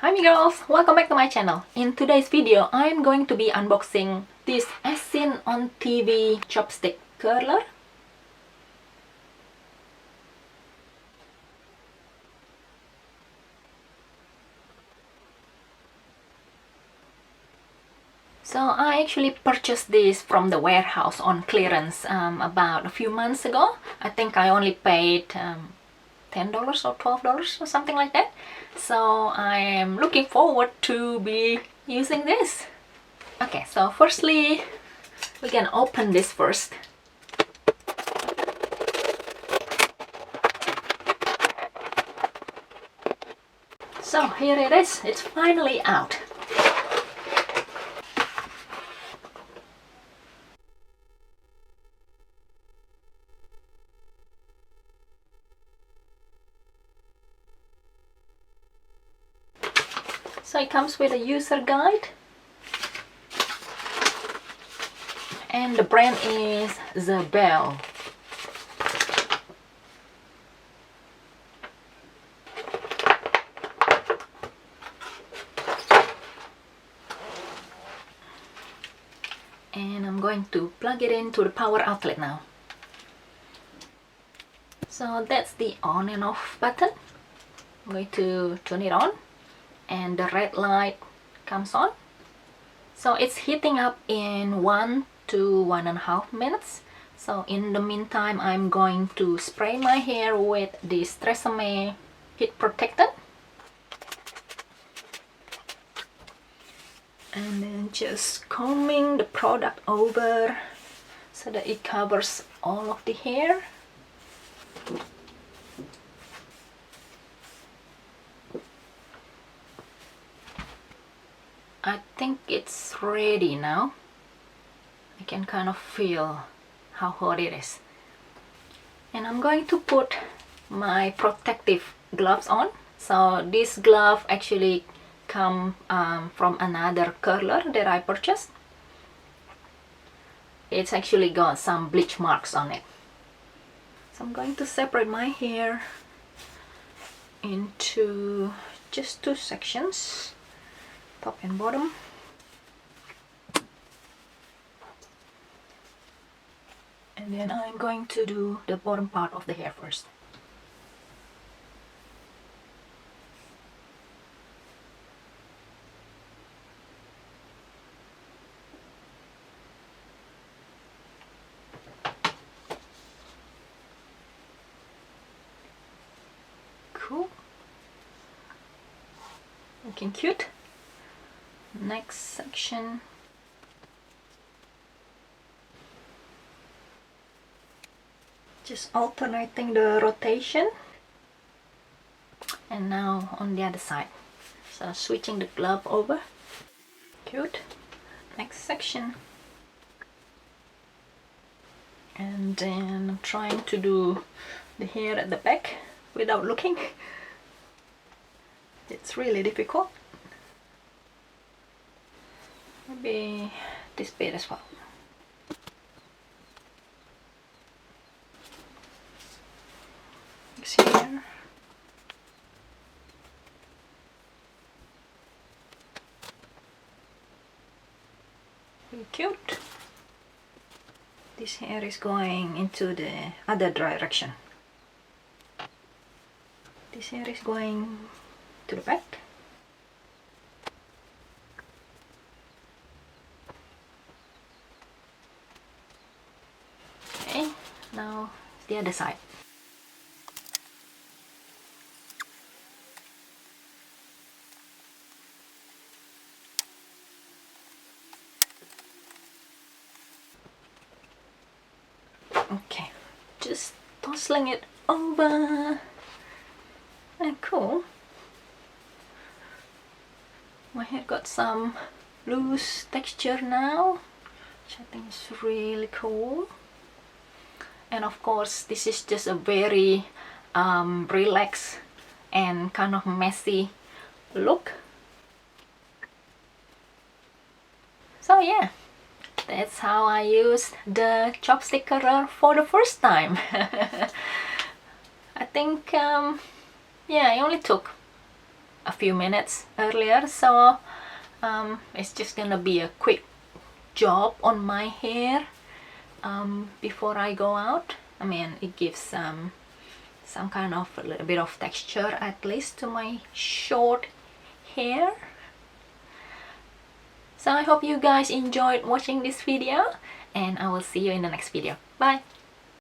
Hi me girls, welcome back to my channel. In today's video, I'm going to be unboxing this as seen on TV chopstick curler. So I actually purchased this from the warehouse on clearance about a few months ago. I think I only paid $10 or $12 or something like that. So I am looking forward to be using this. Okay, so firstly we can open this first. So here it is, it's finally out. So it comes with a user guide, and the brand is Zabelle. And I'm going to plug it into the power outlet now. So that's the on and off button. I'm going to turn it on, and the red light comes on. So it's heating up in 1 to 1.5 minutes. So in the meantime, I'm going to spray my hair with this Tresemme heat protectant, and then just combing the product over so that it covers all of the hair. I think it's ready now. I can kind of feel how hot it is. And I'm going to put my protective gloves on. So this glove actually come from another curler that I purchased. It's actually got some bleach marks on it. So I'm going to separate my hair into just 2 sections, top and bottom. And then I'm going to do the bottom part of the hair first. Cool. Looking cute. Next section. Just alternating the rotation. And now on the other side. So switching the glove over. Cute. Next section. And then I'm trying to do the hair at the back without looking. It's really difficult. Maybe this bit as well. Here. Very cute. This hair is going into the other direction. This hair is going to the back. Okay, now the other side. Okay, just tossing it over. And cool. My hair got some loose texture now, which I think is really cool. And of course, this is just a very relaxed and kind of messy look. So yeah, that's how I used the chopstick curler for the first time. I think yeah, it only took a few minutes earlier, so it's just gonna be a quick job on my hair before I go out. I mean, it gives some kind of a little bit of texture at least to my short hair. So I hope you guys enjoyed watching this video, and I will see you in the next video. Bye!